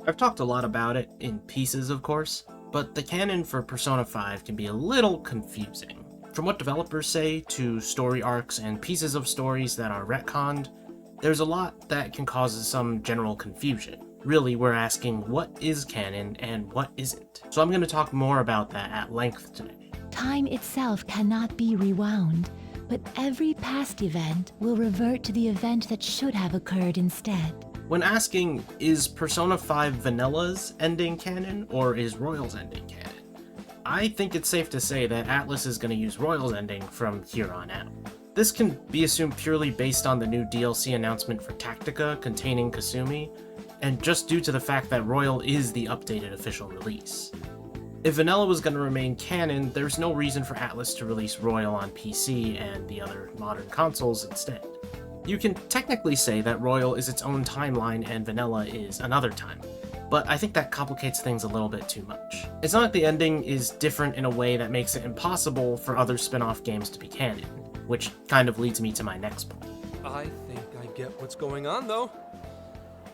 I've talked a lot about it in pieces, of course, but the canon for Persona 5 can be a little confusing. From what developers say to story arcs and pieces of stories that are retconned, there's a lot that can cause some general confusion. Really, we're asking what is canon and what isn't. So I'm going to talk more about that at length today. Time itself cannot be rewound, but every past event will revert to the event that should have occurred instead. When asking, is Persona 5 Vanilla's ending canon or is Royal's ending canon? I think it's safe to say that Atlus is going to use Royal's ending from here on out. This can be assumed purely based on the new DLC announcement for Tactica containing Kasumi, and just due to the fact that Royal is the updated official release. If Vanilla was going to remain canon, there's no reason for Atlus to release Royal on PC and the other modern consoles instead. You can technically say that Royal is its own timeline and Vanilla is another timeline, but I think that complicates things a little bit too much. It's not like the ending is different in a way that makes it impossible for other spin-off games to be canon, which kind of leads me to my next point. I think I get what's going on, though.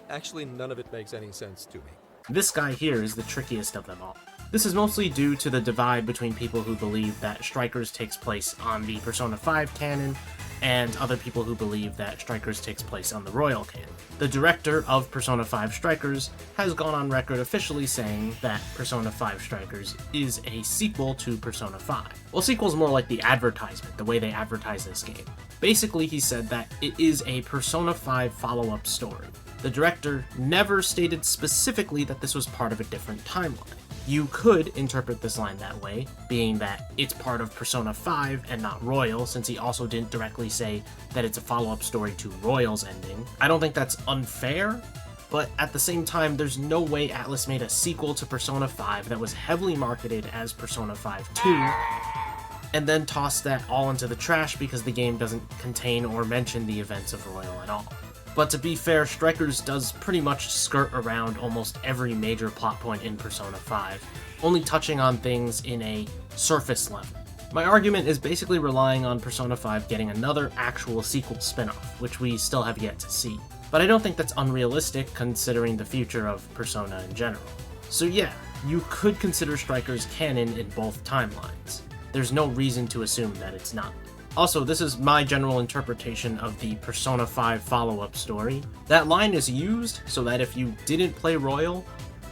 Actually, none of it makes any sense to me. This guy here is the trickiest of them all. This is mostly due to the divide between people who believe that Strikers takes place on the Persona 5 canon, and other people who believe that Strikers takes place on the Royal canon. The director of Persona 5 Strikers has gone on record officially saying that Persona 5 Strikers is a sequel to Persona 5. Well, sequel's more like the advertisement, the way they advertise this game. Basically, he said that it is a Persona 5 follow-up story. The director never stated specifically that this was part of a different timeline. You could interpret this line that way, being that it's part of Persona 5 and not Royal, since he also didn't directly say that it's a follow-up story to Royal's ending. I don't think that's unfair, but at the same time, there's no way Atlus made a sequel to Persona 5 that was heavily marketed as Persona 5 2, and then tossed that all into the trash because the game doesn't contain or mention the events of Royal at all. But to be fair, Strikers does pretty much skirt around almost every major plot point in Persona 5, only touching on things in a surface level. My argument is basically relying on Persona 5 getting another actual sequel spin-off, which we still have yet to see. But I don't think that's unrealistic considering the future of Persona in general. So yeah, you could consider Strikers canon in both timelines. There's no reason to assume that it's not. Also, this is my general interpretation of the Persona 5 follow-up story. That line is used so that if you didn't play Royal,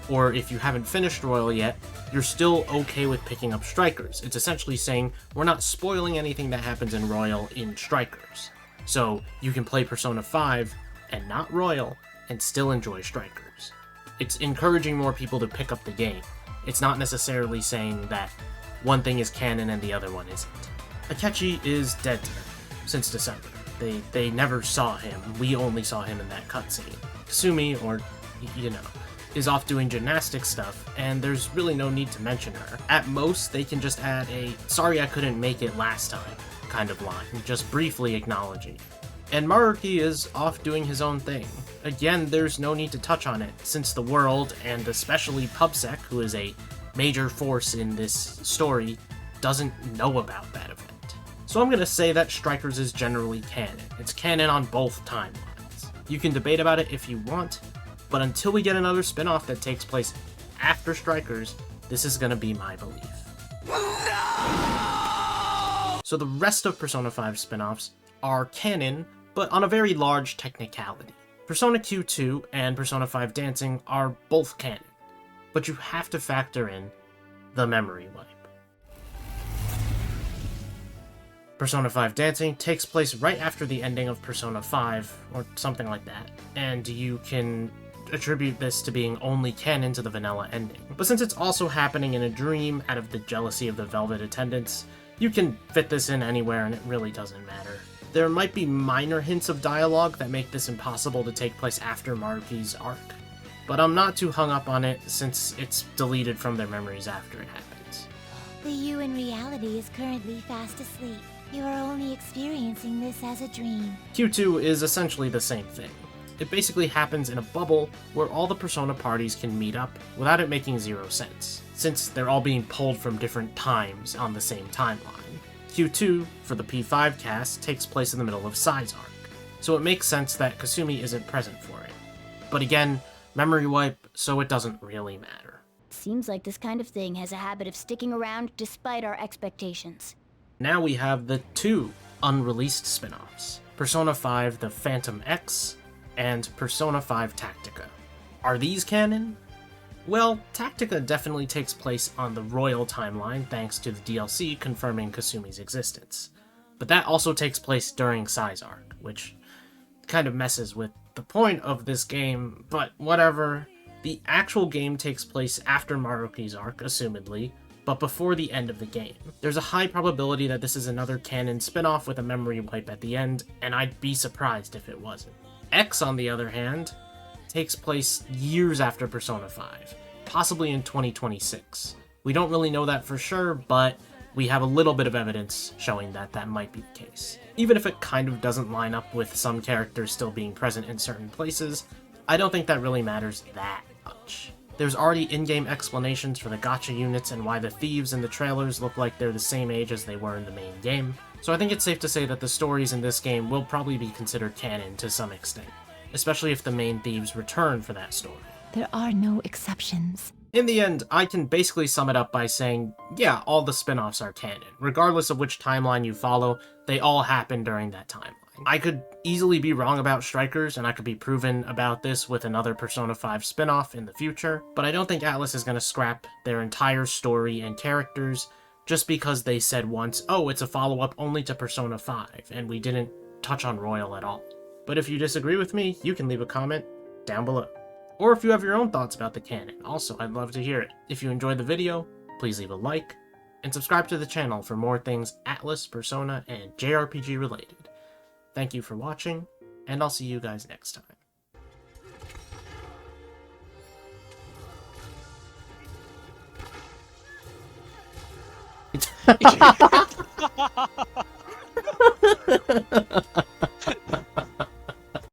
or if you haven't finished Royal yet, you're still okay with picking up Strikers. It's essentially saying, we're not spoiling anything that happens in Royal in Strikers. So, you can play Persona 5 and not Royal, and still enjoy Strikers. It's encouraging more people to pick up the game. It's not necessarily saying that one thing is canon and the other one isn't. Akechi is dead to them since December. They never saw him. We only saw him in that cutscene. Kasumi, or, is off doing gymnastic stuff, and there's really no need to mention her. At most, they can just add a "sorry I couldn't make it last time" kind of line, just briefly acknowledging. And Maruki is off doing his own thing. Again, there's no need to touch on it, since the world, and especially PubSec, who is a major force in this story, doesn't know about that event. So I'm going to say that Strikers is generally canon. It's canon on both timelines. You can debate about it if you want, but until we get another spin-off that takes place after Strikers, this is going to be my belief. No! So the rest of Persona 5 spin-offs are canon, but on a very large technicality. Persona Q2 and Persona 5 Dancing are both canon, but you have to factor in the memory wipe. Persona 5 Dancing takes place right after the ending of Persona 5, or something like that, and you can attribute this to being only canon to the vanilla ending. But since it's also happening in a dream out of the jealousy of the Velvet attendants, you can fit this in anywhere and it really doesn't matter. There might be minor hints of dialogue that make this impossible to take place after Maruki's arc, but I'm not too hung up on it since it's deleted from their memories after it happens. The you in reality is currently fast asleep. You are only experiencing this as a dream. Q2 is essentially the same thing. It basically happens in a bubble where all the Persona parties can meet up without it making zero sense, since they're all being pulled from different times on the same timeline. Q2, for the P5 cast, takes place in the middle of Sai's arc, so it makes sense that Kasumi isn't present for it. But again, memory wipe, so it doesn't really matter. Seems like this kind of thing has a habit of sticking around despite our expectations. Now we have the 2 unreleased spin-offs, Persona 5 The Phantom X and Persona 5 Tactica. Are these canon? Well, Tactica definitely takes place on the Royal timeline thanks to the DLC confirming Kasumi's existence. But that also takes place during 5's arc, which kind of messes with the point of this game, but whatever. The actual game takes place after Maruki's arc, assumedly, but before the end of the game. There's a high probability that this is another canon spin-off with a memory wipe at the end, and I'd be surprised if it wasn't. X, on the other hand, takes place years after Persona 5, possibly in 2026. We don't really know that for sure, but we have a little bit of evidence showing that that might be the case. Even if it kind of doesn't line up with some characters still being present in certain places, I don't think that really matters that much. There's already in-game explanations for the gacha units and why the thieves in the trailers look like they're the same age as they were in the main game, so I think it's safe to say that the stories in this game will probably be considered canon to some extent, especially if the main thieves return for that story. There are no exceptions. In the end, I can basically sum it up by saying, yeah, all the spin-offs are canon. Regardless of which timeline you follow, they all happen during that timeline. I could easily be wrong about Strikers, and I could be proven about this with another Persona 5 spin-off in the future, but I don't think Atlus is going to scrap their entire story and characters just because they said once, oh, it's a follow-up only to Persona 5, and we didn't touch on Royal at all. But if you disagree with me, you can leave a comment down below. Or if you have your own thoughts about the canon, also, I'd love to hear it. If you enjoyed the video, please leave a like, and subscribe to the channel for more things Atlus, Persona, and JRPG related. Thank you for watching, and I'll see you guys next time.